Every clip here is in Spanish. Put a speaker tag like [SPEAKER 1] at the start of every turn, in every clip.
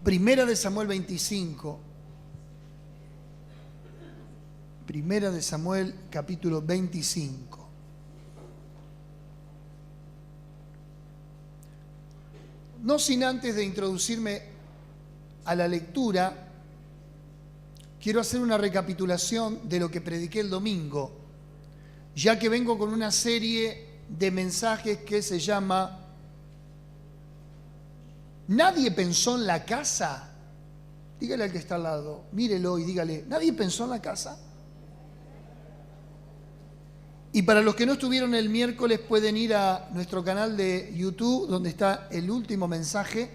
[SPEAKER 1] Primera de Samuel 25. Primera de Samuel, capítulo 25. No sin antes de introducirme a la lectura, quiero hacer una recapitulación de lo que prediqué el domingo, ya que vengo con una serie de mensajes que se llama ¿Nadie pensó en la casa? Dígale al que está al lado, mírelo y dígale, ¿nadie pensó en la casa? Y para los que no estuvieron el miércoles pueden ir a nuestro canal de YouTube, donde está el último mensaje.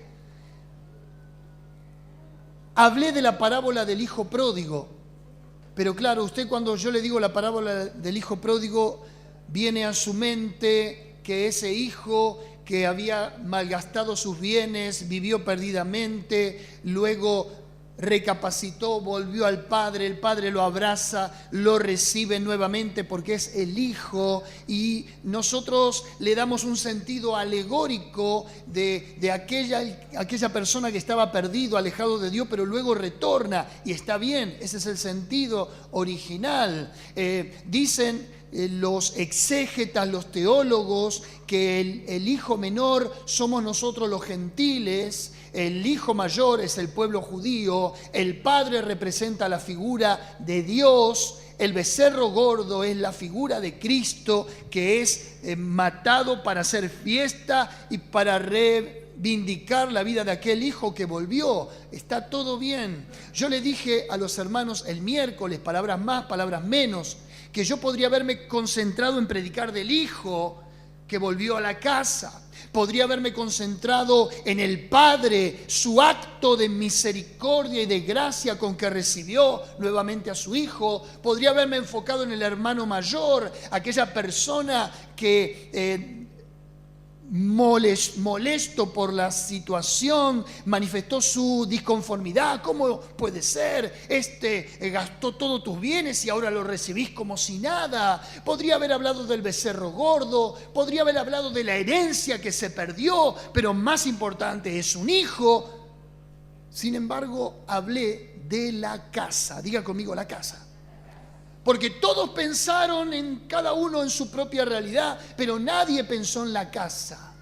[SPEAKER 1] Hablé de la parábola del hijo pródigo, pero claro, usted cuando yo le digo la parábola del hijo pródigo, viene a su mente que ese hijo que había malgastado sus bienes, vivió perdidamente, luego recapacitó, volvió al Padre, el Padre lo abraza, lo recibe nuevamente porque es el Hijo, y nosotros le damos un sentido alegórico de aquella persona que estaba perdido, alejado de Dios, pero luego retorna, y está bien, ese es el sentido original. Dicen los exégetas, los teólogos, que el hijo menor somos nosotros los gentiles, el hijo mayor es el pueblo judío, el padre representa la figura de Dios, el becerro gordo es la figura de Cristo, que es matado para hacer fiesta y para reivindicar la vida de aquel hijo que volvió. Está todo bien. Yo le dije a los hermanos el miércoles, palabras más, palabras menos, que yo podría haberme concentrado en predicar del hijo que volvió a la casa. Podría haberme concentrado en el Padre, su acto de misericordia y de gracia con que recibió nuevamente a su Hijo. Podría haberme enfocado en el hermano mayor, aquella persona que molesto por la situación, manifestó su disconformidad. ¿Cómo puede ser? Gastó todos tus bienes y ahora lo recibís como si nada. Podría haber hablado del becerro gordo, podría haber hablado de la herencia que se perdió, pero más importante es un hijo. Sin embargo, hablé de la casa. Diga conmigo, la casa. Porque todos pensaron en cada uno en su propia realidad, pero nadie pensó en la casa.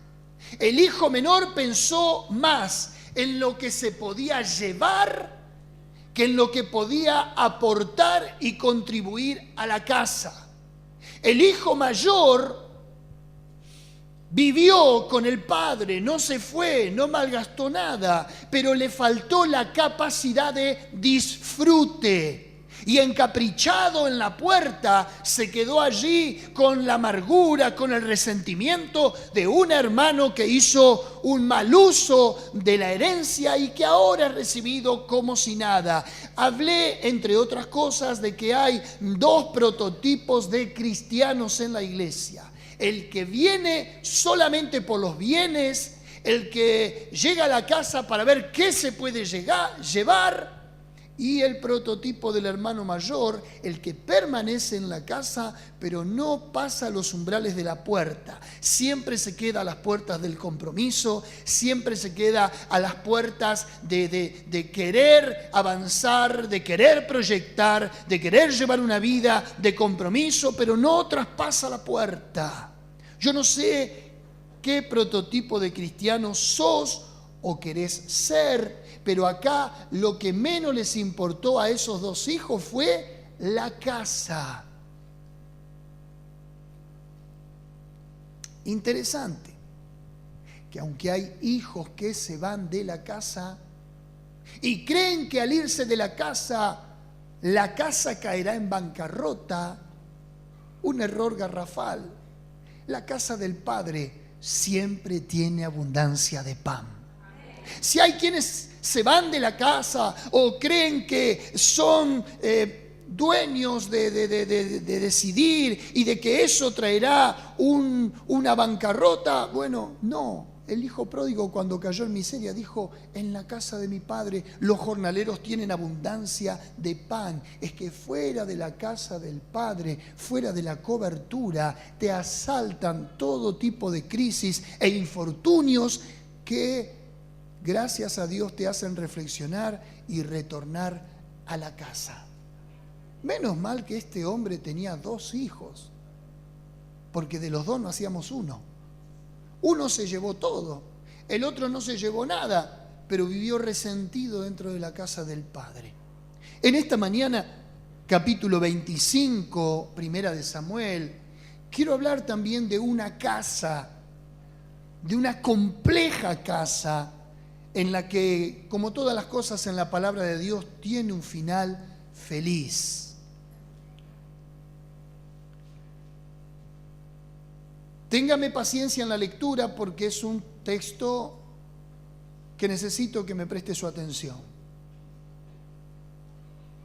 [SPEAKER 1] El hijo menor pensó más en lo que se podía llevar que en lo que podía aportar y contribuir a la casa. El hijo mayor vivió con el padre, no se fue, no malgastó nada, pero le faltó la capacidad de disfrute. Y encaprichado en la puerta, se quedó allí con la amargura, con el resentimiento de un hermano que hizo un mal uso de la herencia y que ahora ha recibido como si nada. Hablé, entre otras cosas, de que hay dos prototipos de cristianos en la iglesia. El que viene solamente por los bienes, el que llega a la casa para ver qué se puede llevar, y el prototipo del hermano mayor, el que permanece en la casa, pero no pasa los umbrales de la puerta. Siempre se queda a las puertas del compromiso, siempre se queda a las puertas de querer avanzar, de querer proyectar, de querer llevar una vida de compromiso, pero no traspasa la puerta. Yo no sé qué prototipo de cristiano sos o querés ser, pero acá lo que menos les importó a esos dos hijos fue la casa. Interesante que aunque hay hijos que se van de la casa y creen que al irse de la casa caerá en bancarrota, un error garrafal. La casa del Padre siempre tiene abundancia de pan. Si hay quienes se van de la casa o creen que son dueños de decidir y de que eso traerá una bancarrota, bueno, no. El hijo pródigo, cuando cayó en miseria, dijo: en la casa de mi padre los jornaleros tienen abundancia de pan. Es que fuera de la casa del Padre, fuera de la cobertura, te asaltan todo tipo de crisis e infortunios que gracias a Dios te hacen reflexionar y retornar a la casa. Menos mal que este hombre tenía 2 hijos, porque de los 2 no hacíamos uno. Uno se llevó todo, el otro no se llevó nada, pero vivió resentido dentro de la casa del Padre. En esta mañana, capítulo 25, primera de Samuel, quiero hablar también de una casa, de una compleja casa, en la que, como todas las cosas en la palabra de Dios, tiene un final feliz. Téngame paciencia en la lectura porque es un texto que necesito que me preste su atención.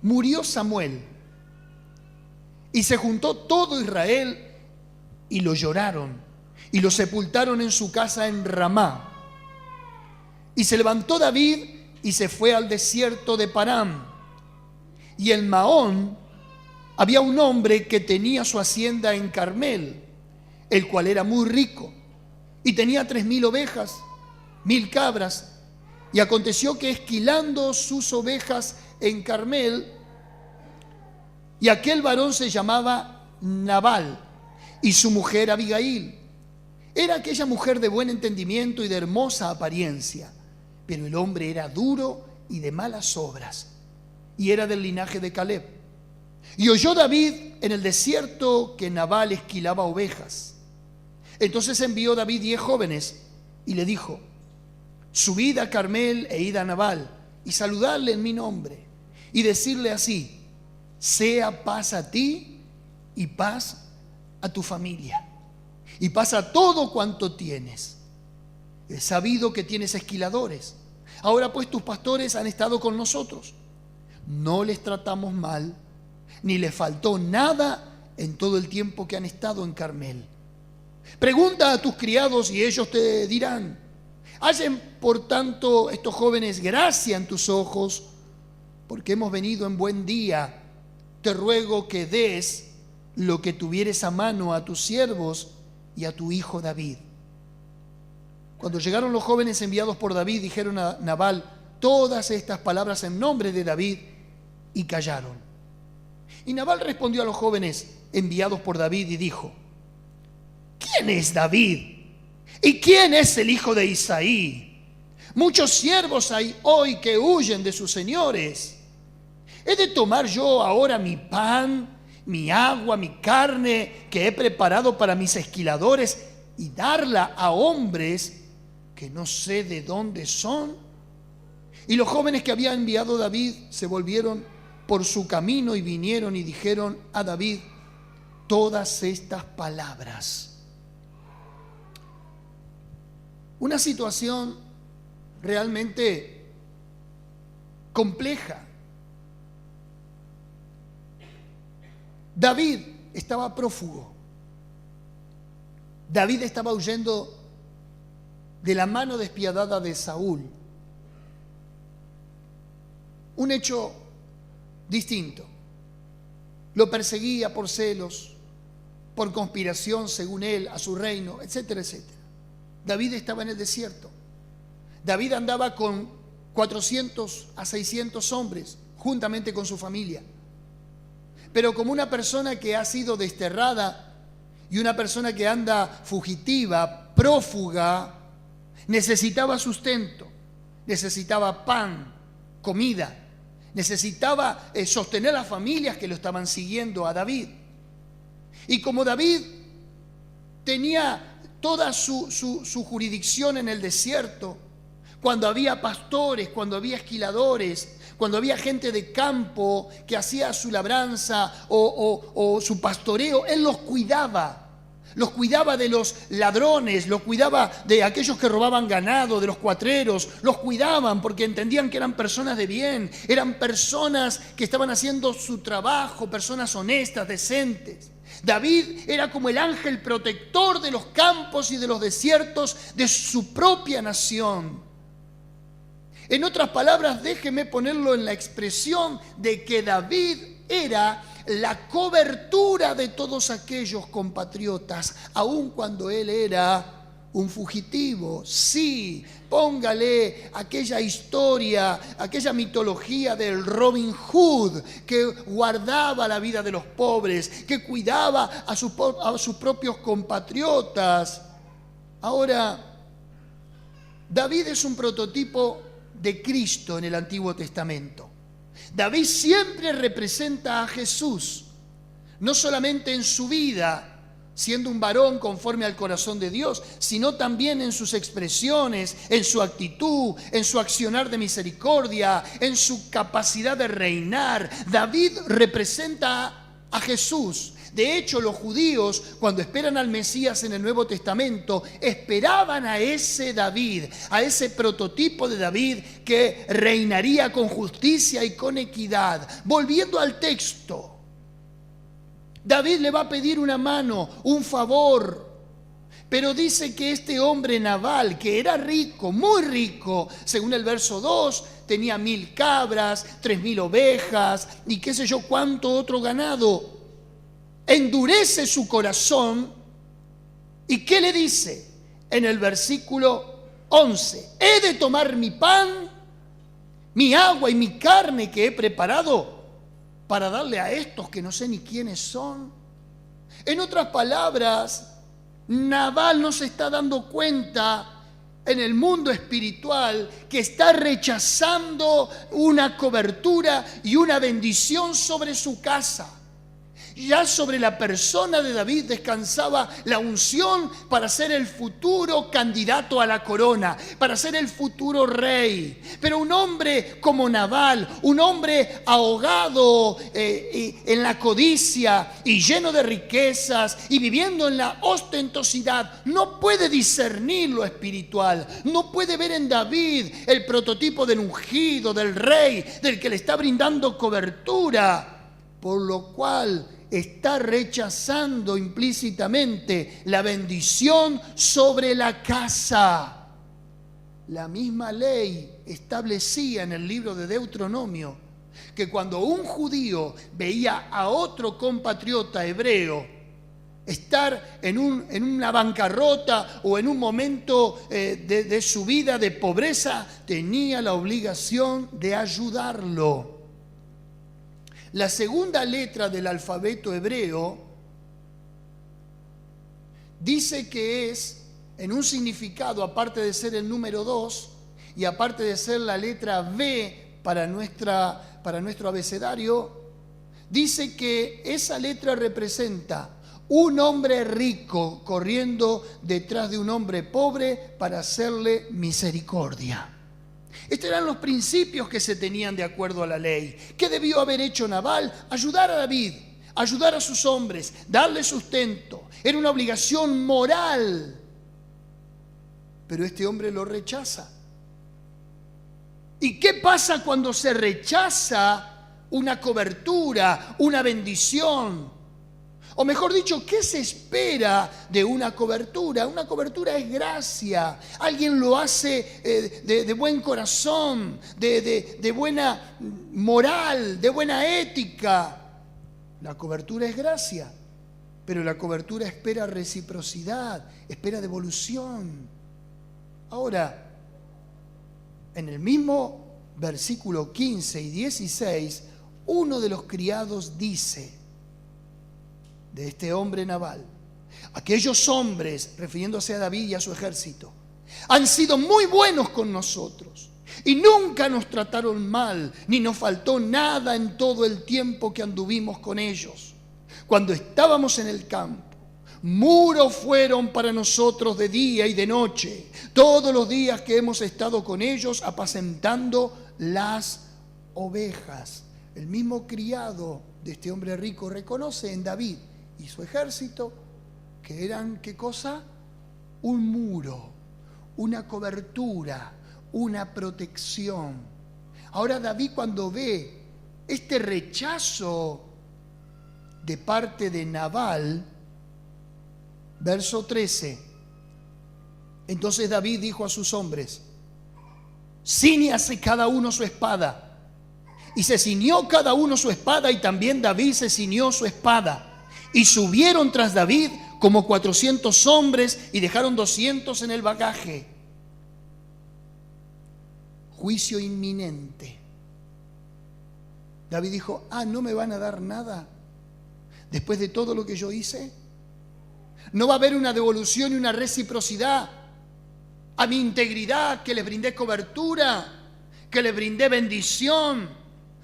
[SPEAKER 1] Murió Samuel y se juntó todo Israel y lo lloraron y lo sepultaron en su casa en Ramá. Y se levantó David y se fue al desierto de Parán. Y en Maón había un hombre que tenía su hacienda en Carmel, el cual era muy rico, y tenía 3,000 ovejas, 1,000 cabras. Y aconteció que esquilando sus ovejas en Carmel, y aquel varón se llamaba Nabal, y su mujer Abigail. Era aquella mujer de buen entendimiento y de hermosa apariencia, pero el hombre era duro y de malas obras, y era del linaje de Caleb. Y oyó David en el desierto que Nabal esquilaba ovejas. Entonces envió David 10 jóvenes y le dijo: subid a Carmel e id a Nabal y saludadle en mi nombre y decirle así: sea paz a ti y paz a tu familia y paz a todo cuanto tienes. He sabido que tienes esquiladores. Ahora pues tus pastores han estado con nosotros. No les tratamos mal, ni les faltó nada en todo el tiempo que han estado en Carmel. Pregunta a tus criados y ellos te dirán. Hallen por tanto estos jóvenes gracia en tus ojos, porque hemos venido en buen día. Te ruego que des lo que tuvieres a mano a tus siervos y a tu hijo David. Cuando llegaron los jóvenes enviados por David, dijeron a Nabal todas estas palabras en nombre de David y callaron. Y Nabal respondió a los jóvenes enviados por David y dijo: ¿quién es David? ¿Y quién es el hijo de Isaí? Muchos siervos hay hoy que huyen de sus señores. ¿He de tomar yo ahora mi pan, mi agua, mi carne que he preparado para mis esquiladores y darla a hombres que no sé de dónde son? Y los jóvenes que había enviado David se volvieron por su camino y vinieron y dijeron a David todas estas palabras. Una situación realmente compleja. David estaba prófugo. David estaba huyendo de la mano despiadada de Saúl. Un hecho distinto. Lo perseguía por celos, por conspiración, según él, a su reino, etcétera, etcétera. David estaba en el desierto. David andaba con 400 a 600 hombres, juntamente con su familia. Pero como una persona que ha sido desterrada y una persona que anda fugitiva, prófuga, necesitaba sustento, necesitaba pan, comida, necesitaba sostener a las familias que lo estaban siguiendo a David. Y como David tenía toda su jurisdicción en el desierto, cuando había pastores, cuando había esquiladores, cuando había gente de campo que hacía su labranza o su pastoreo, él los cuidaba de los ladrones, los cuidaba de aquellos que robaban ganado, de los cuatreros, los cuidaban porque entendían que eran personas de bien, eran personas que estaban haciendo su trabajo, personas honestas, decentes. David era como el ángel protector de los campos y de los desiertos de su propia nación. En otras palabras, déjeme ponerlo en la expresión de que David era la cobertura de todos aquellos compatriotas, aun cuando él era un fugitivo, sí, póngale aquella historia, aquella mitología del Robin Hood que guardaba la vida de los pobres, que cuidaba a sus propios compatriotas. Ahora, David es un prototipo de Cristo en el Antiguo Testamento. David siempre representa a Jesús, no solamente en su vida, siendo un varón conforme al corazón de Dios, sino también en sus expresiones, en su actitud, en su accionar de misericordia, en su capacidad de reinar. David representa a Jesús. De hecho, los judíos, cuando esperan al Mesías en el Nuevo Testamento, esperaban a ese David, a ese prototipo de David que reinaría con justicia y con equidad. Volviendo al texto, David le va a pedir una mano, un favor, pero dice que este hombre Nabal, que era rico, muy rico, según el verso 2, tenía 1000 cabras, 3000 ovejas y qué sé yo cuánto otro ganado, endurece su corazón. ¿Y qué le dice? En el versículo 11, he de tomar mi pan, mi agua y mi carne que he preparado para darle a estos que no sé ni quiénes son. En otras palabras, Nabal no se está dando cuenta en el mundo espiritual que está rechazando una cobertura y una bendición sobre su casa. Ya sobre la persona de David descansaba la unción para ser el futuro candidato a la corona, para ser el futuro rey. Pero un hombre como Nabal, un hombre ahogado en la codicia y lleno de riquezas y viviendo en la ostentosidad, no puede discernir lo espiritual, no puede ver en David el prototipo del ungido, del rey, del que le está brindando cobertura, por lo cual está rechazando implícitamente la bendición sobre la casa. La misma ley establecía en el libro de Deuteronomio que cuando un judío veía a otro compatriota hebreo estar en una bancarrota o en un momento de su vida de pobreza, tenía la obligación de ayudarlo. La segunda letra del alfabeto hebreo dice que es, en un significado, aparte de ser el número 2 y aparte de ser la letra V para nuestro abecedario, dice que esa letra representa un hombre rico corriendo detrás de un hombre pobre para hacerle misericordia. Estos eran los principios que se tenían de acuerdo a la ley. ¿Qué debió haber hecho Nabal? Ayudar a David, ayudar a sus hombres, darle sustento. Era una obligación moral. Pero este hombre lo rechaza. ¿Y qué pasa cuando se rechaza una cobertura, una bendición? O mejor dicho, ¿qué se espera de una cobertura? Una cobertura es gracia. Alguien lo hace de buen corazón, de buena moral, de buena ética. La cobertura es gracia, pero la cobertura espera reciprocidad, espera devolución. Ahora, en el mismo versículo 15 y 16, uno de los criados dice de este hombre Nabal: aquellos hombres, refiriéndose a David y a su ejército, han sido muy buenos con nosotros y nunca nos trataron mal, ni nos faltó nada en todo el tiempo que anduvimos con ellos. Cuando estábamos en el campo, muro fueron para nosotros de día y de noche, todos los días que hemos estado con ellos apacentando las ovejas. El mismo criado de este hombre rico reconoce en David y su ejército que eran, ¿qué cosa? Un muro, una cobertura, una protección. Ahora David, cuando ve este rechazo de parte de Nabal, verso 13, entonces David dijo a sus hombres: cíñase cada uno su espada. Y se ciñó cada uno su espada, y también David se ciñó su espada. Y subieron tras David como 400 hombres y dejaron 200 en el bagaje. Juicio inminente. David dijo, ¿no me van a dar nada después de todo lo que yo hice? ¿No va a haber una devolución y una reciprocidad a mi integridad, que les brindé cobertura, que les brindé bendición,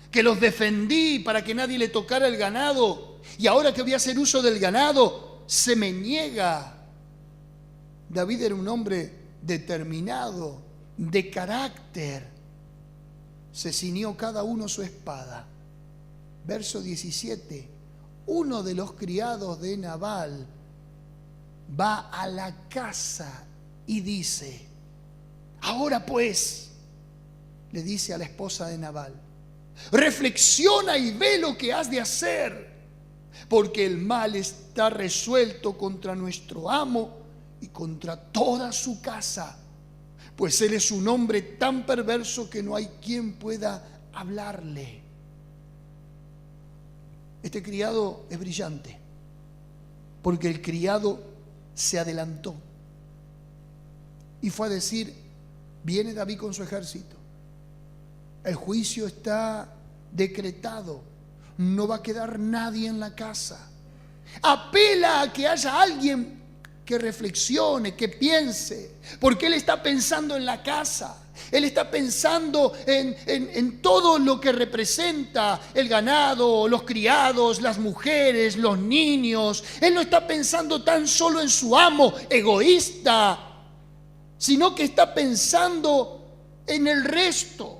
[SPEAKER 1] que los defendí para que nadie le tocara el ganado, y ahora que voy a hacer uso del ganado, se me niega? David era un hombre determinado, de carácter. Se ciñó cada uno su espada. Verso 17. Uno de los criados de Nabal va a la casa y dice, ahora pues, le dice a la esposa de Nabal, reflexiona y ve lo que has de hacer, porque el mal está resuelto contra nuestro amo y contra toda su casa, pues él es un hombre tan perverso que no hay quien pueda hablarle. Este criado es brillante, porque el criado se adelantó y fue a decir, viene David con su ejército, el juicio está decretado, no va a quedar nadie en la casa. Apela a que haya alguien que reflexione, que piense, porque él está pensando en la casa. Él está pensando en todo lo que representa el ganado, los criados, las mujeres, los niños. Él no está pensando tan solo en su amo egoísta, sino que está pensando en el resto.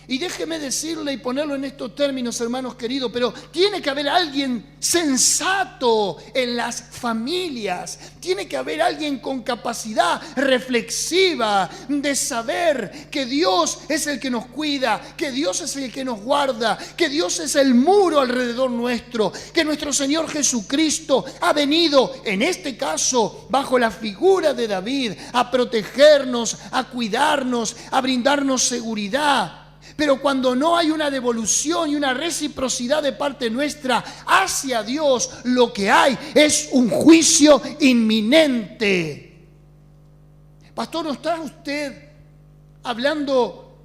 [SPEAKER 1] Y déjeme decirle y ponerlo en estos términos, hermanos queridos, pero tiene que haber alguien sensato en las familias. Tiene que haber alguien con capacidad reflexiva de saber que Dios es el que nos cuida, que Dios es el que nos guarda, que Dios es el muro alrededor nuestro, que nuestro Señor Jesucristo ha venido, en este caso, bajo la figura de David, a protegernos, a cuidarnos, a brindarnos seguridad. Pero cuando no hay una devolución y una reciprocidad de parte nuestra hacia Dios, lo que hay es un juicio inminente. Pastor, ¿no está usted hablando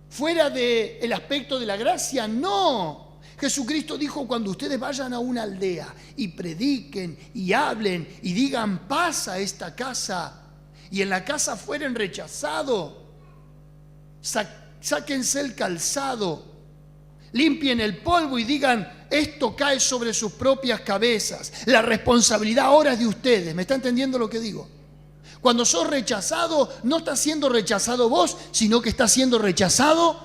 [SPEAKER 1] fuera del aspecto de la gracia? No. Jesucristo dijo, cuando ustedes vayan a una aldea y prediquen y hablen y digan paz a esta casa, y en la casa fueren rechazados, sáquense el calzado, limpien el polvo y digan, esto cae sobre sus propias cabezas. La responsabilidad ahora es de ustedes. ¿Me está entendiendo lo que digo? Cuando sos rechazado, no estás siendo rechazado vos, sino que está siendo rechazado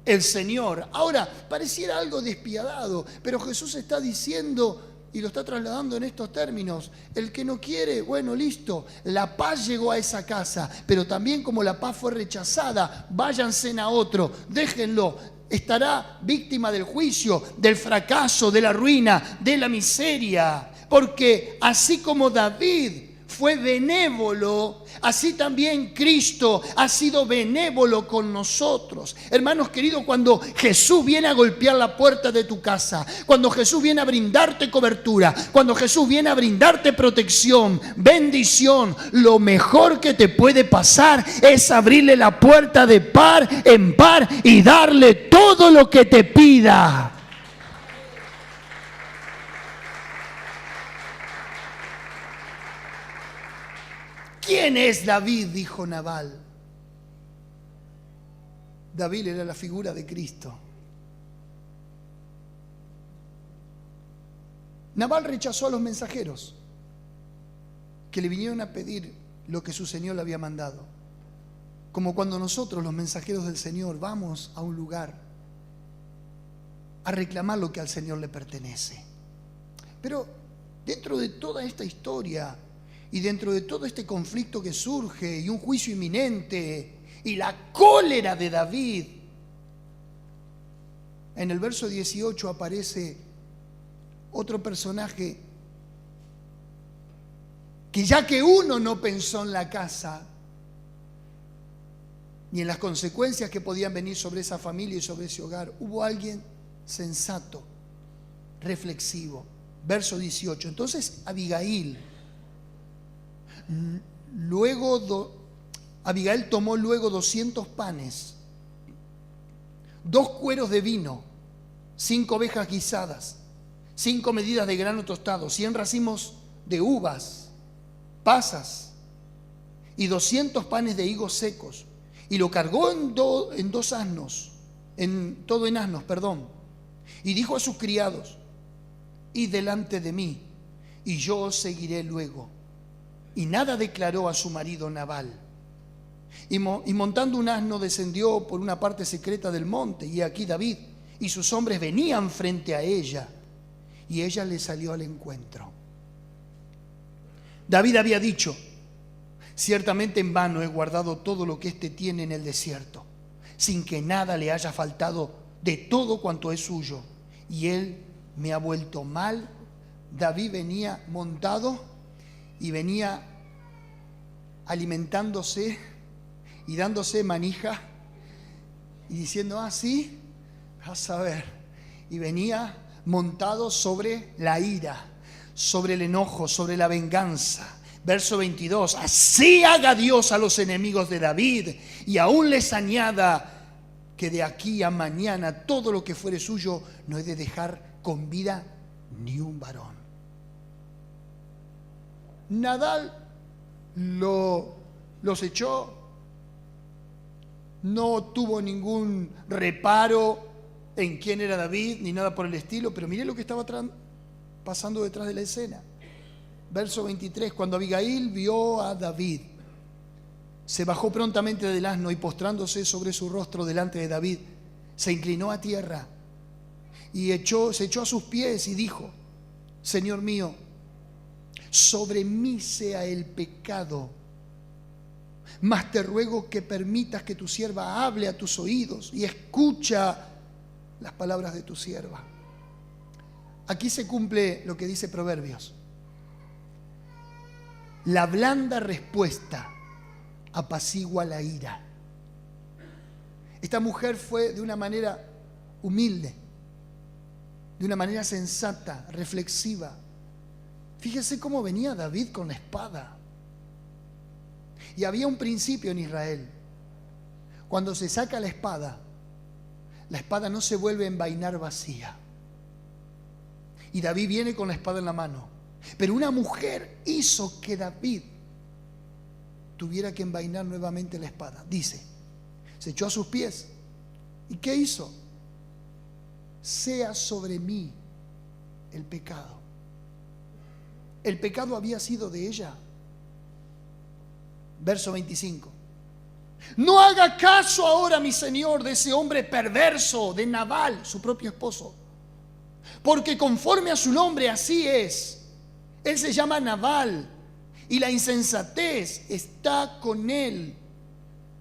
[SPEAKER 1] el Señor. Ahora, pareciera algo despiadado, pero Jesús está diciendo y lo está trasladando en estos términos. El que no quiere, bueno, listo, la paz llegó a esa casa, pero también como la paz fue rechazada, váyanse a otro, déjenlo, estará víctima del juicio, del fracaso, de la ruina, de la miseria, porque así como David fue benévolo, así también Cristo ha sido benévolo con nosotros. Hermanos queridos, cuando Jesús viene a golpear la puerta de tu casa, cuando Jesús viene a brindarte cobertura, cuando Jesús viene a brindarte protección, bendición, lo mejor que te puede pasar es abrirle la puerta de par en par y darle todo lo que te pida. ¿Quién es David?, dijo Nabal. David era la figura de Cristo. Nabal rechazó a los mensajeros que le vinieron a pedir lo que su Señor le había mandado. Como cuando nosotros, los mensajeros del Señor, vamos a un lugar a reclamar lo que al Señor le pertenece. Pero dentro de toda esta historia y dentro de todo este conflicto que surge y un juicio inminente y la cólera de David, en el verso 18 aparece otro personaje que, ya que uno no pensó en la casa ni en las consecuencias que podían venir sobre esa familia y sobre ese hogar, hubo alguien sensato, reflexivo. Verso 18. Entonces Abigail, Abigail tomó luego 200 panes, 2 cueros de vino, 5 ovejas guisadas, 5 medidas de grano tostado, 100 racimos de uvas, pasas y 200 panes de higos secos, y lo cargó en asnos, y dijo a sus criados: id delante de mí, y yo os seguiré luego. Y nada declaró a su marido Nabal. Y montando un asno descendió por una parte secreta del monte, y aquí David y sus hombres venían frente a ella, y ella le salió al encuentro. David había dicho: ciertamente en vano he guardado todo lo que éste tiene en el desierto, sin que nada le haya faltado de todo cuanto es suyo, y él me ha vuelto mal. David venía montado y venía alimentándose y dándose manija y diciendo: sí, vas a ver. Y venía montado sobre la ira, sobre el enojo, sobre la venganza. Verso 22: así haga Dios a los enemigos de David, y aún les añada que de aquí a mañana todo lo que fuere suyo no he de dejar con vida ni un varón. Nadal los echó, no tuvo ningún reparo en quién era David ni nada por el estilo, pero mire lo que estaba pasando detrás de la escena. Verso 23: cuando Abigail vio a David, se bajó prontamente del asno y postrándose sobre su rostro delante de David, se inclinó a tierra y se echó a sus pies y dijo: Señor mío, sobre mí sea el pecado, mas te ruego que permitas que tu sierva hable a tus oídos y escucha las palabras de tu sierva. Aquí se cumple lo que dice Proverbios: la blanda respuesta apacigua la ira. Esta mujer fue de una manera humilde, de una manera sensata, reflexiva. Fíjese cómo venía David con la espada. Y había un principio en Israel: cuando se saca la espada no se vuelve a envainar vacía. Y David viene con la espada en la mano. Pero una mujer hizo que David tuviera que envainar nuevamente la espada. Dice, se echó a sus pies. ¿Y qué hizo? Sea sobre mí el pecado. El pecado había sido de ella. Verso 25: no haga caso ahora, mi señor, de ese hombre perverso, de Nabal, su propio esposo, porque conforme a su nombre así es. Él se llama Nabal y la insensatez está con él.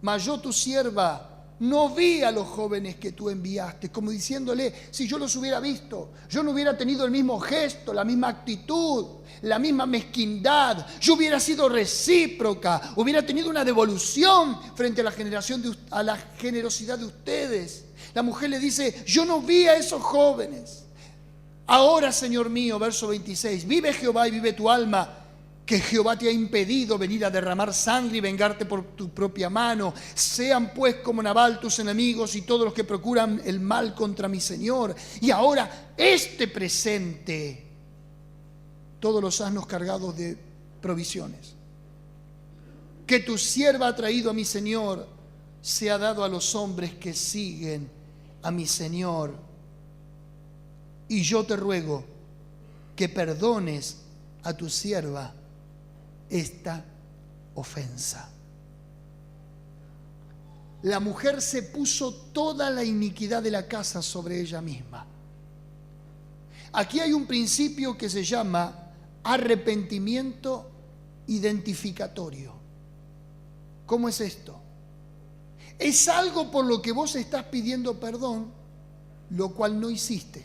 [SPEAKER 1] Mas yo, tu sierva, no vi a los jóvenes que tú enviaste. Como diciéndole: si yo los hubiera visto, yo no hubiera tenido el mismo gesto, la misma actitud, la misma mezquindad. Yo hubiera sido recíproca, hubiera tenido una devolución frente a a la generosidad de ustedes. La mujer le dice: yo no vi a esos jóvenes. Ahora, Señor mío, verso 26, vive Jehová y vive tu alma, que Jehová te ha impedido venir a derramar sangre y vengarte por tu propia mano. Sean pues como Nabal tus enemigos y todos los que procuran el mal contra mi Señor. Y ahora este presente, todos los asnos cargados de provisiones, que tu sierva ha traído a mi Señor, sea dado a los hombres que siguen a mi Señor. Y yo te ruego que perdones a tu sierva esta ofensa. La mujer se puso toda la iniquidad de la casa sobre ella misma. Aquí hay un principio que se llama arrepentimiento identificatorio. ¿Cómo es esto? Es algo por lo que vos estás pidiendo perdón, lo cual no hiciste.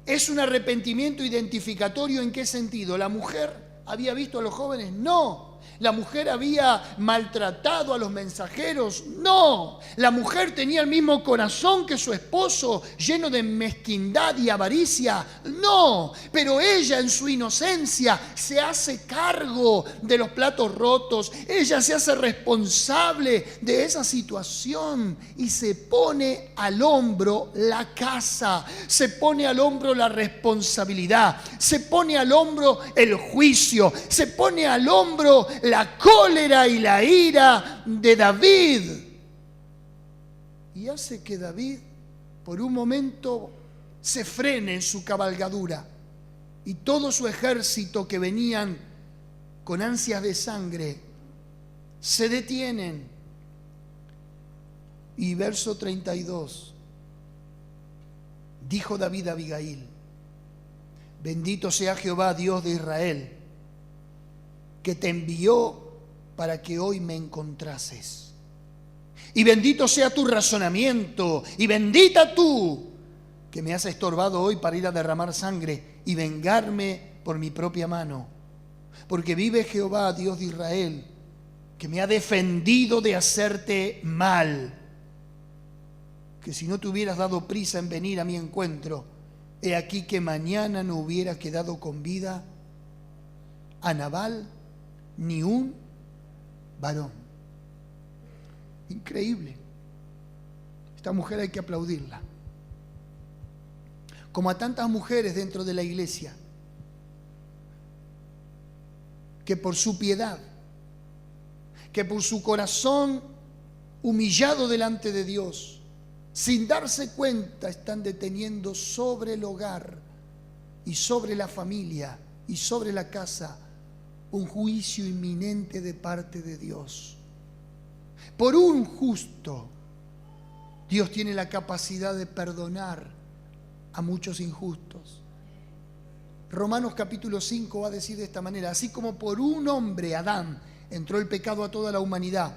[SPEAKER 1] ¿Es un arrepentimiento identificatorio en qué sentido? ¿La mujer había visto a los jóvenes? No. ¿La mujer había maltratado a los mensajeros? No. ¿La mujer tenía el mismo corazón que su esposo, lleno de mezquindad y avaricia? No. Pero ella en su inocencia se hace cargo de los platos rotos. Ella se hace responsable de esa situación y se pone al hombro la casa, se pone al hombro la responsabilidad, se pone al hombro el juicio, se pone al hombro la cólera y la ira de David. Y hace que David, por un momento, se frene en su cabalgadura. Y todo su ejército que venían con ansias de sangre, se detienen. Y verso 32. Dijo David a Abigail: bendito sea Jehová, Dios de Israel, que te envió para que hoy me encontrases. Y bendito sea tu razonamiento, y bendita tú, que me has estorbado hoy para ir a derramar sangre y vengarme por mi propia mano. Porque vive Jehová, Dios de Israel, que me ha defendido de hacerte mal. Que si no te hubieras dado prisa en venir a mi encuentro, he aquí que mañana no hubiera quedado con vida a Nabal ni un varón. Increíble. Esta mujer hay que aplaudirla. Como a tantas mujeres dentro de la iglesia, que por su piedad, que por su corazón humillado delante de Dios, sin darse cuenta, están deteniendo sobre el hogar y sobre la familia y sobre la casa un juicio inminente de parte de Dios. Por un justo, Dios tiene la capacidad de perdonar a muchos injustos. Romanos capítulo 5 va a decir de esta manera: así como por un hombre, Adán, entró el pecado a toda la humanidad,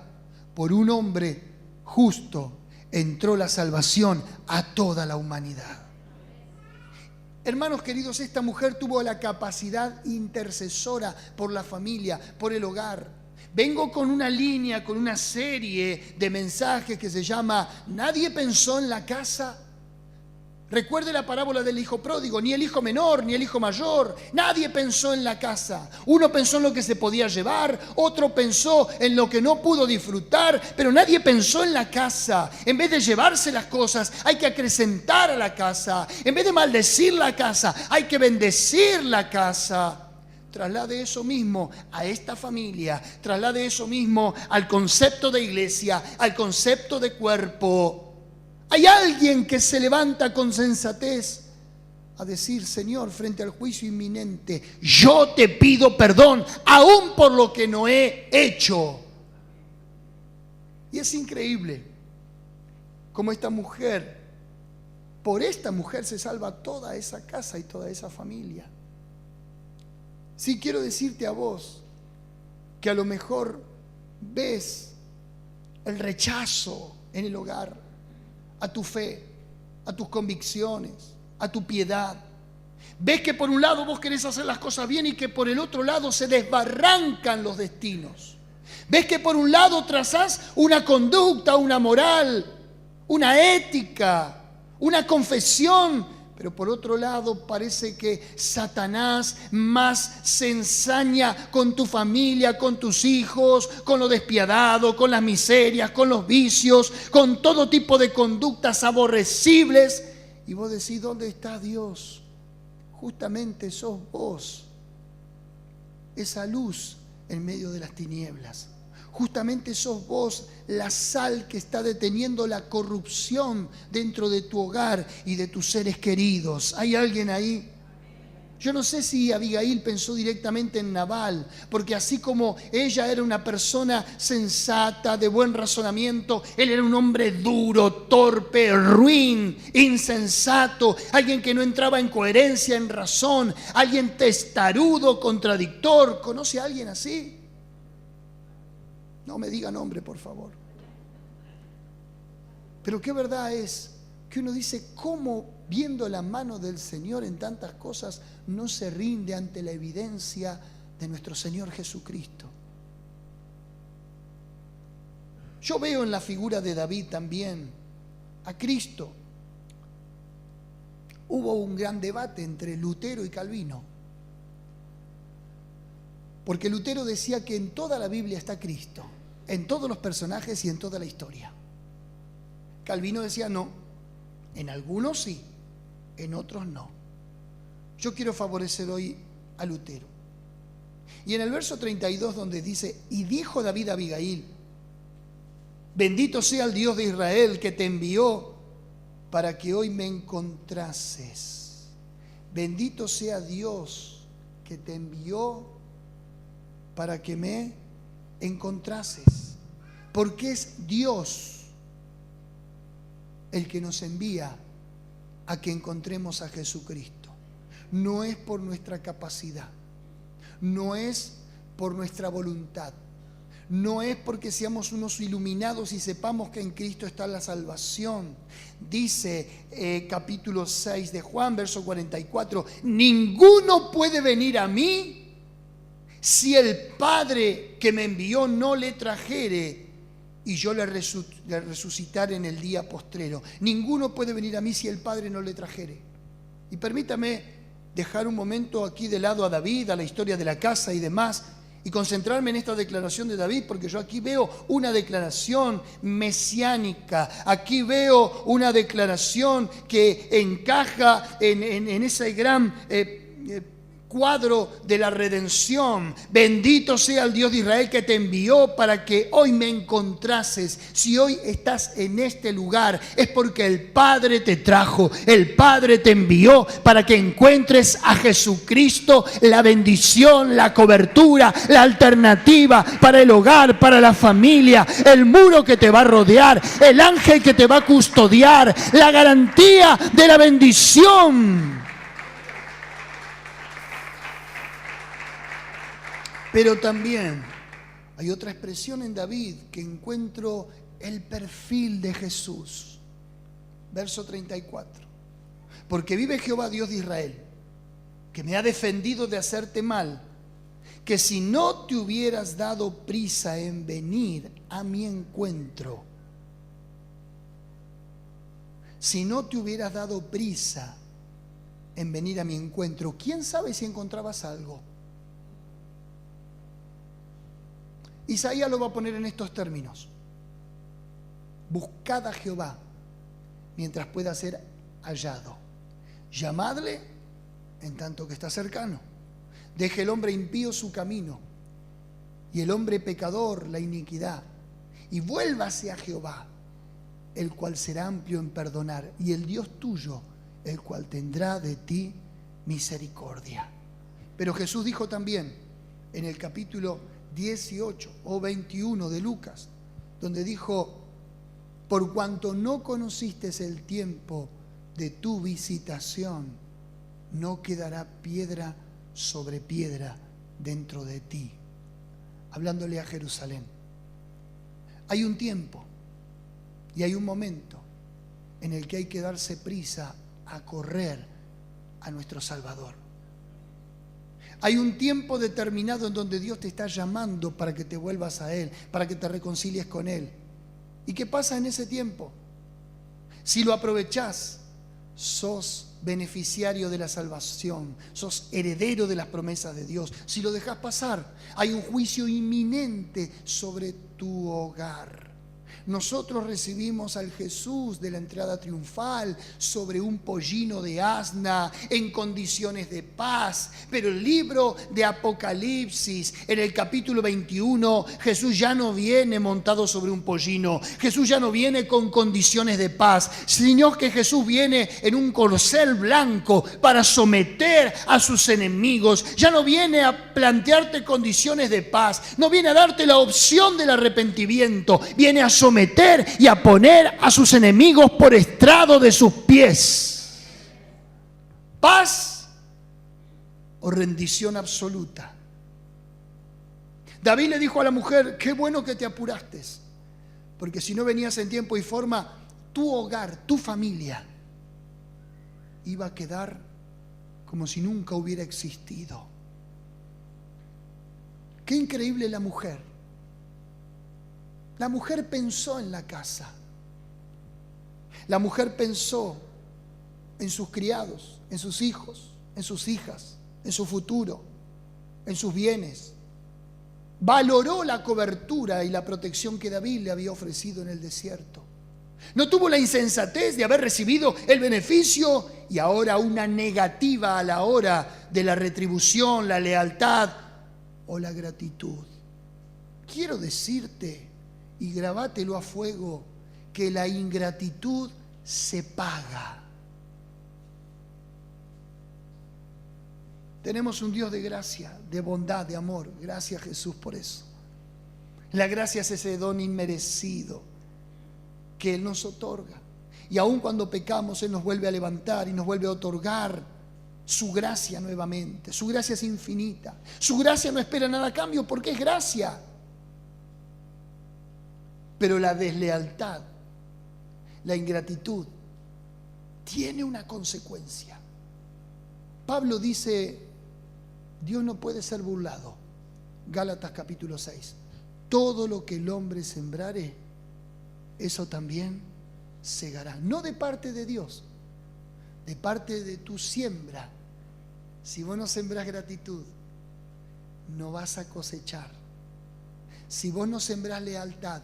[SPEAKER 1] por un hombre justo entró la salvación a toda la humanidad. Hermanos queridos, esta mujer tuvo la capacidad intercesora por la familia, por el hogar. Vengo con una línea, con una serie de mensajes que se llama ¿Nadie pensó en la casa? Recuerde la parábola del hijo pródigo. Ni el hijo menor, ni el hijo mayor, nadie pensó en la casa. Uno pensó en lo que se podía llevar, otro pensó en lo que no pudo disfrutar, pero nadie pensó en la casa. En vez de llevarse las cosas, hay que acrecentar a la casa. En vez de maldecir la casa, hay que bendecir la casa. Traslade eso mismo a esta familia, traslade eso mismo al concepto de iglesia, al concepto de cuerpo. Hay alguien que se levanta con sensatez a decir: Señor, frente al juicio inminente, yo te pido perdón, aún por lo que no he hecho. Y es increíble cómo esta mujer, por esta mujer se salva toda esa casa y toda esa familia. Sí, quiero decirte a vos que a lo mejor ves el rechazo en el hogar a tu fe, a tus convicciones, a tu piedad. Ves que por un lado vos querés hacer las cosas bien y que por el otro lado se desbarrancan los destinos. Ves que por un lado trazás una conducta, una moral, una ética, una confesión, pero por otro lado parece que Satanás más se ensaña con tu familia, con tus hijos, con lo despiadado, con las miserias, con los vicios, con todo tipo de conductas aborrecibles. Y vos decís: ¿dónde está Dios? Justamente sos vos, esa luz en medio de las tinieblas. Justamente sos vos la sal que está deteniendo la corrupción dentro de tu hogar y de tus seres queridos. ¿Hay alguien ahí? Yo no sé si Abigail pensó directamente en Nabal, porque así como ella era una persona sensata, de buen razonamiento, él era un hombre duro, torpe, ruin, insensato, alguien que no entraba en coherencia, en razón, alguien testarudo, contradictor. ¿Conoce a alguien así? No me diga nombre, por favor. Pero qué verdad es que uno dice: ¿cómo, viendo la mano del Señor en tantas cosas, no se rinde ante la evidencia de nuestro Señor Jesucristo? Yo veo en la figura de David también a Cristo. Hubo un gran debate entre Lutero y Calvino, porque Lutero decía que en toda la Biblia está Cristo, en todos los personajes y en toda la historia. Calvino decía no, en algunos sí, en otros no. Yo quiero favorecer hoy a Lutero. Y en el verso 32 donde dice, y dijo David a Abigail, bendito sea el Dios de Israel que te envió para que hoy me encontrases. Bendito sea Dios que te envió para que me encontrases. Porque es Dios el que nos envía a que encontremos a Jesucristo. No es por nuestra capacidad, no es por nuestra voluntad, no es porque seamos unos iluminados y sepamos que en Cristo está la salvación. Dice capítulo 6 de Juan, verso 44, ninguno puede venir a mí si el Padre que me envió no le trajere y yo le resucitare en el día postrero. Ninguno puede venir a mí si el Padre no le trajere. Y permítame dejar un momento aquí de lado a David, a la historia de la casa y demás, y concentrarme en esta declaración de David, porque yo aquí veo una declaración mesiánica, aquí veo una declaración que encaja en ese gran cuadro de la redención. Bendito sea el Dios de Israel que te envió para que hoy me encontrases. Si hoy estás en este lugar es porque el Padre te trajo, el Padre te envió para que encuentres a Jesucristo, la bendición, la cobertura, la alternativa para el hogar, para la familia, el muro que te va a rodear, el ángel que te va a custodiar, la garantía de la bendición. Pero también hay otra expresión en David que encuentro el perfil de Jesús. Verso 34. Porque vive Jehová Dios de Israel, que me ha defendido de hacerte mal, que si no te hubieras dado prisa en venir a mi encuentro, si no te hubieras dado prisa en venir a mi encuentro, ¿quién sabe si encontrabas algo? Isaías lo va a poner en estos términos: buscad a Jehová mientras pueda ser hallado, llamadle en tanto que está cercano. Deje el hombre impío su camino y el hombre pecador la iniquidad, y vuélvase a Jehová, el cual será amplio en perdonar, y el Dios tuyo, el cual tendrá de ti misericordia. Pero Jesús dijo también en el capítulo 18 o 21 de Lucas, donde dijo: por cuanto no conociste el tiempo de tu visitación, no quedará piedra sobre piedra dentro de ti. Hablándole a Jerusalén. Hay un tiempo y hay un momento en el que hay que darse prisa a correr a nuestro Salvador. Hay un tiempo determinado en donde Dios te está llamando para que te vuelvas a Él, para que te reconcilies con Él. ¿Y qué pasa en ese tiempo? Si lo aprovechás, sos beneficiario de la salvación, sos heredero de las promesas de Dios. Si lo dejás pasar, hay un juicio inminente sobre tu hogar. Nosotros recibimos al Jesús de la entrada triunfal sobre un pollino de asna en condiciones de paz. Pero el libro de Apocalipsis, en el capítulo 21, Jesús ya no viene montado sobre un pollino. Jesús ya no viene con condiciones de paz, sino que Jesús viene en un corcel blanco para someter a sus enemigos. Ya no viene a plantearte condiciones de paz, no viene a darte la opción del arrepentimiento, viene a someter y a poner a sus enemigos por estrado de sus pies. Paz o rendición absoluta. David le dijo a la mujer: qué bueno que te apuraste, porque si no venías en tiempo y forma, tu hogar, tu familia iba a quedar como si nunca hubiera existido. Qué increíble la mujer La mujer pensó en la casa. La mujer pensó en sus criados, en sus hijos, en sus hijas, en su futuro, en sus bienes. Valoró la cobertura y la protección que David le había ofrecido en el desierto. No tuvo la insensatez de haber recibido el beneficio y ahora una negativa a la hora de la retribución, la lealtad o la gratitud. Quiero decirte, y grabátelo a fuego, que la ingratitud se paga. Tenemos un Dios de gracia, de bondad, de amor. Gracias, Jesús, por eso. La gracia es ese don inmerecido que Él nos otorga. Y aun cuando pecamos, Él nos vuelve a levantar y nos vuelve a otorgar su gracia nuevamente. Su gracia es infinita. Su gracia no espera nada a cambio porque es gracia. Pero la deslealtad, la ingratitud, tiene una consecuencia. Pablo dice, Dios no puede ser burlado. Gálatas capítulo 6. Todo lo que el hombre sembrare, eso también segará. No de parte de Dios, de parte de tu siembra. Si vos no sembrás gratitud, no vas a cosechar. Si vos no sembrás lealtad,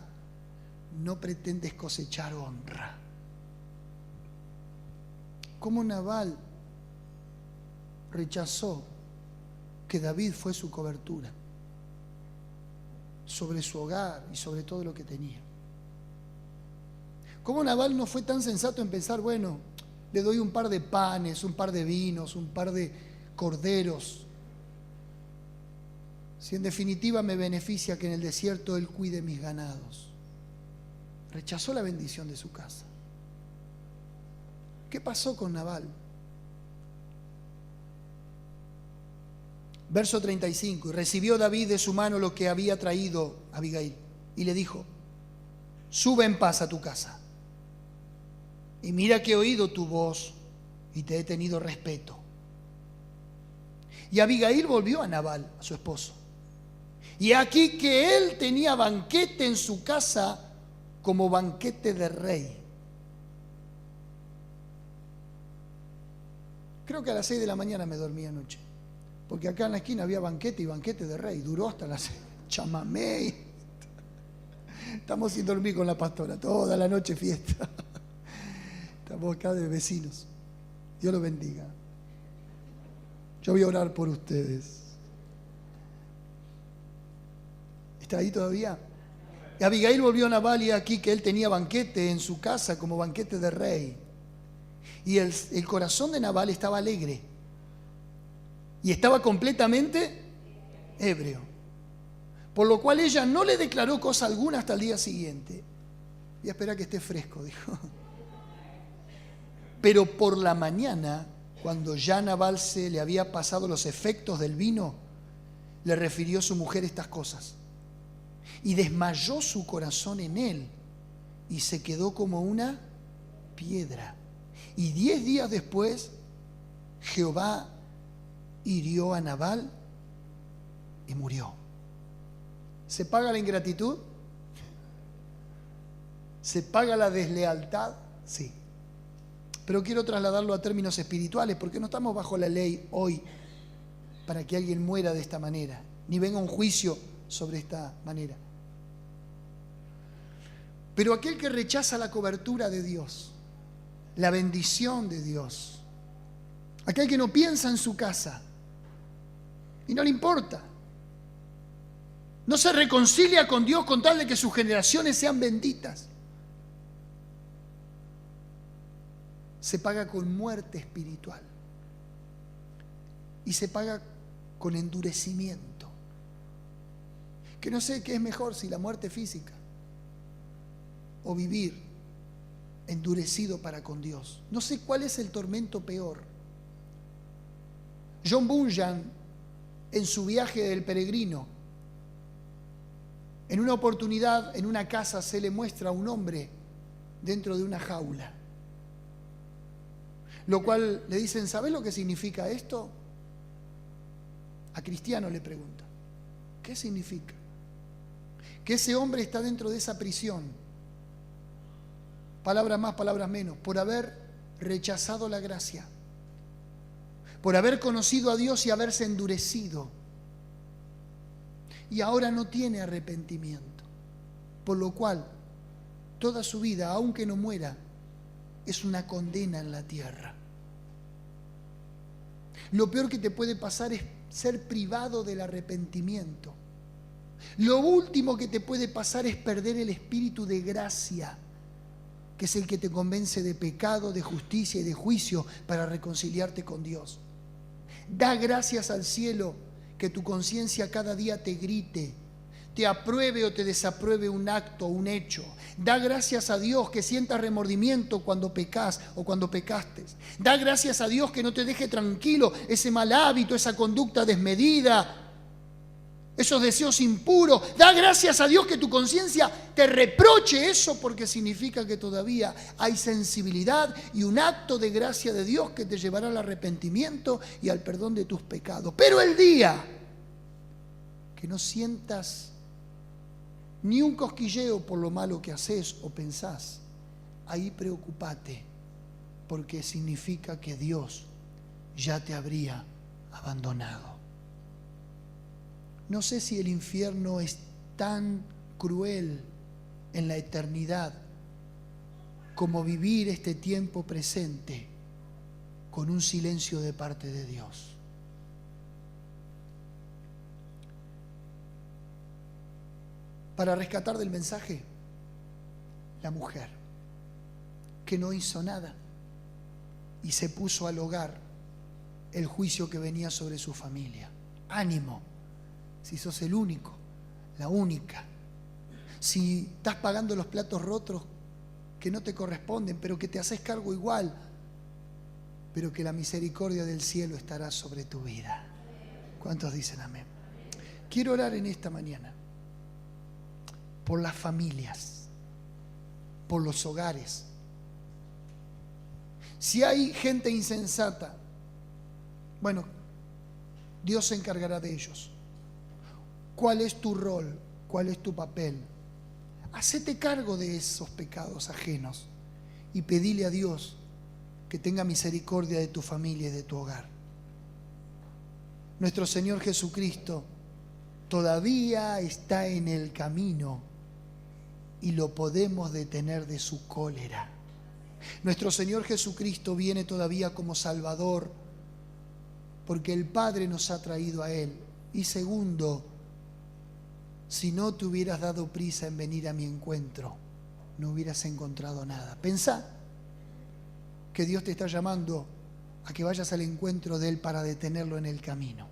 [SPEAKER 1] no pretendes cosechar honra. Como Nabal rechazó que David fue su cobertura sobre su hogar y sobre todo lo que tenía. Como Nabal no fue tan sensato en pensar, bueno, le doy un par de panes, un par de vinos, un par de corderos, si en definitiva me beneficia que en el desierto él cuide mis ganados. Rechazó la bendición de su casa. ¿Qué pasó con Nabal? Verso 35. Y recibió David de su mano lo que había traído Abigail. Y le dijo, sube en paz a tu casa. Y mira que he oído tu voz y te he tenido respeto. Y Abigail volvió a Nabal, a su esposo. Y aquí que él tenía banquete en su casa como banquete de rey. Creo que a las 6 de la mañana me dormí anoche. Porque acá en la esquina había banquete y banquete de rey. Duró hasta las 6. Chamamé. Estamos sin dormir con la pastora. Toda la noche fiesta. Estamos acá de vecinos. Dios los bendiga. Yo voy a orar por ustedes. ¿Está ahí todavía? Y Abigail volvió a Nabal y aquí que él tenía banquete en su casa como banquete de rey. Y el corazón de Nabal estaba alegre. Y estaba completamente ebrio. Por lo cual ella no le declaró cosa alguna hasta el día siguiente. Voy a esperar que esté fresco, dijo. Pero por la mañana, cuando ya Nabal se le había pasado los efectos del vino, le refirió a su mujer estas cosas. Y desmayó su corazón en él y se quedó como una piedra. Y 10 días después, Jehová hirió a Nabal y murió. ¿Se paga la ingratitud? ¿Se paga la deslealtad? Sí. Pero quiero trasladarlo a términos espirituales, porque no estamos bajo la ley hoy para que alguien muera de esta manera, ni venga un juicio sobre esta manera. Pero aquel que rechaza la cobertura de Dios, la bendición de Dios, aquel que no piensa en su casa y no le importa, no se reconcilia con Dios con tal de que sus generaciones sean benditas, se paga con muerte espiritual y se paga con endurecimiento. Que no sé qué es mejor, si la muerte física o vivir endurecido para con Dios. No sé cuál es el tormento peor. John Bunyan, en su viaje del peregrino, en una oportunidad, en una casa, se le muestra a un hombre dentro de una jaula. Lo cual le dicen, ¿sabes lo que significa esto? A Cristiano le pregunta, ¿qué significa? que ese hombre está dentro de esa prisión, palabras más, palabras menos, por haber rechazado la gracia, por haber conocido a Dios y haberse endurecido. Y ahora no tiene arrepentimiento, por lo cual toda su vida, aunque no muera, es una condena en la tierra. Lo peor que te puede pasar es ser privado del arrepentimiento. Lo último que te puede pasar es perder el espíritu de gracia, que es el que te convence de pecado, de justicia y de juicio para reconciliarte con Dios. Da gracias al cielo que tu conciencia cada día te grite, te apruebe o te desapruebe un acto, un hecho. Da gracias a Dios que sientas remordimiento cuando pecas o cuando pecaste. Da gracias a Dios que no te deje tranquilo ese mal hábito, esa conducta desmedida, esos deseos impuros. Da gracias a Dios que tu conciencia te reproche eso, porque significa que todavía hay sensibilidad y un acto de gracia de Dios que te llevará al arrepentimiento y al perdón de tus pecados. Pero el día que no sientas ni un cosquilleo por lo malo que haces o pensás, ahí preocupate, porque significa que Dios ya te habría abandonado. No sé si el infierno es tan cruel en la eternidad como vivir este tiempo presente con un silencio de parte de Dios. Para rescatar del mensaje, la mujer que no hizo nada y se puso al hogar el juicio que venía sobre su familia. Ánimo, si sos el único, la única, si estás pagando los platos rotos que no te corresponden, pero que te haces cargo igual, pero que la misericordia del cielo estará sobre tu vida. ¿Cuántos dicen amén? Quiero orar en esta mañana por las familias, por los hogares. Si hay gente insensata, bueno, Dios se encargará de ellos. ¿Cuál es tu rol? ¿Cuál es tu papel? Hacete cargo de esos pecados ajenos y pedile a Dios que tenga misericordia de tu familia y de tu hogar. Nuestro Señor Jesucristo todavía está en el camino y lo podemos detener de su cólera. Nuestro Señor Jesucristo viene todavía como Salvador porque el Padre nos ha traído a Él. Y segundo, si no te hubieras dado prisa en venir a mi encuentro, no hubieras encontrado nada. Pensá que Dios te está llamando a que vayas al encuentro de Él para detenerlo en el camino.